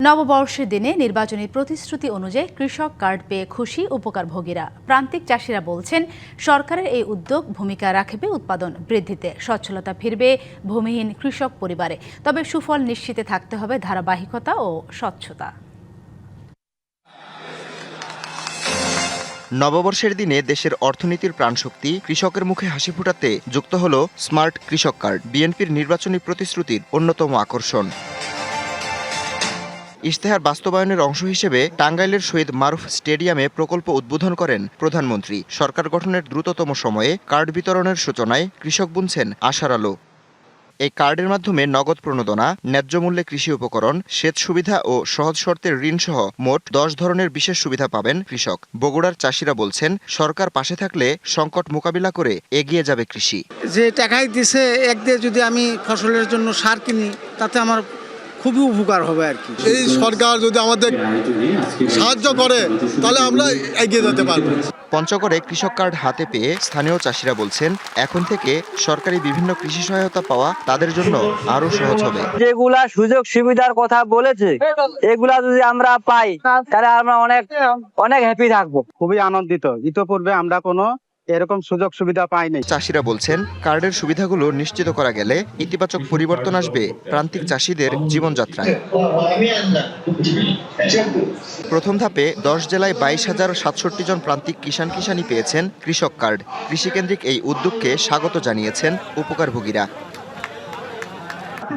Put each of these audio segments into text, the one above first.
নববর্ষের দিনে নির্বাচনী প্রতিশ্রুতি অনুযায়ী কৃষক কার্ড পেয়ে খুশি উপকারভোগীরা। প্রান্তিক চাষিরা বলছেন, সরকারের এই উদ্যোগ ভূমিকা রাখবে উৎপাদন বৃদ্ধিতে, সচ্ছলতা ফিরবে ভূমিহীন কৃষক পরিবারে। তবে সুফল নিশ্চিতে থাকতে হবে ধারাবাহিকতা ও স্বচ্ছতা। নববর্ষের দিনে দেশের অর্থনীতির প্রাণশক্তি কৃষকের মুখে হাসি ফোটাতে যুক্ত হল স্মার্ট কৃষক কার্ড, বিএনপির নির্বাচনী প্রতিশ্রুতির অন্যতম আকর্ষণ। ইশতেহার বাস্তবায়নের অংশ হিসেবে টাঙ্গাইলের শহীদ মারুফ স্টেডিয়ামে প্রকল্প উদ্বোধন করেন প্রধানমন্ত্রী। সরকার গঠনের দ্রুততম সময়ে কার্ড বিতরণের সূচনায় কৃষক বুনছেন আশার আলো। এই কার্ডের মাধ্যমে নগদ প্রণোদনা, ন্যায্য মূল্যে কৃষি উপকরণ, সেচ সুবিধা ও সহজ শর্তের ঋণসহ মোট 10 ধরনের বিশেষ সুবিধা পাবেন কৃষক। বগুড়ার চাষিরা বলছেন, সরকার পাশে থাকলে সংকট মোকাবিলা করে এগিয়ে যাবে কৃষি। যে টাকাই দিছে এক দিয়ে যদি আমি ফসলের জন্য সার কিনি, তাতে আমার খুবই উপকার হবে আর কি। এই সরকার যদি আমাদের সাহায্য করে তাহলে আমরা এগিয়ে যেতে পারবো। পঞ্চগড়ে কৃষক কার্ড হাতে পেয়ে স্থানীয় চাষিরা বলছেন, এখন থেকে সরকারি বিভিন্ন কৃষি সহায়তা পাওয়া তাদের জন্য আরো সহজ হবে। যেগুলা সুযোগ সুবিধার কথা বলেছে, এগুলা যদি আমরা পাই তাহলে আমরা অনেক হ্যাপি থাকবো। খুবই আনন্দিত। ইতোপূর্বে আমরা কোনো এরকম সুযোগ সুবিধা পাইনি। চাষিরা বলছেন, কার্ডের সুবিধাগুলো নিশ্চিত করা গেলে ইতিবাচক পরিবর্তন আসবে প্রান্তিক চাষিদের জীবনযাত্রায়। প্রথম ধাপে 10 জেলায় 22,067 জন প্রান্তিক কিষানি পেয়েছেন কৃষক কার্ড। কৃষিকেন্দ্রিক এই উদ্যোগকে স্বাগত জানিয়েছেন উপকারভোগীরা।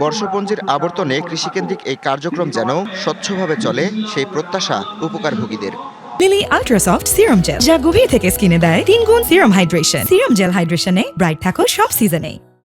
বর্ষপঞ্জির আবর্তনে কৃষিকেন্দ্রিক এই কার্যক্রম যেন স্বচ্ছভাবে চলে, সেই প্রত্যাশা উপকারভোগীদের। Lily ultra soft serum gel, যা গভীর থেকে স্কিনে দেয় 3 গুণ সিরাম হাইড্রেশন। সিরাম জেল হাইড্রেশনে ব্রাইট থাকো সব সিজনে।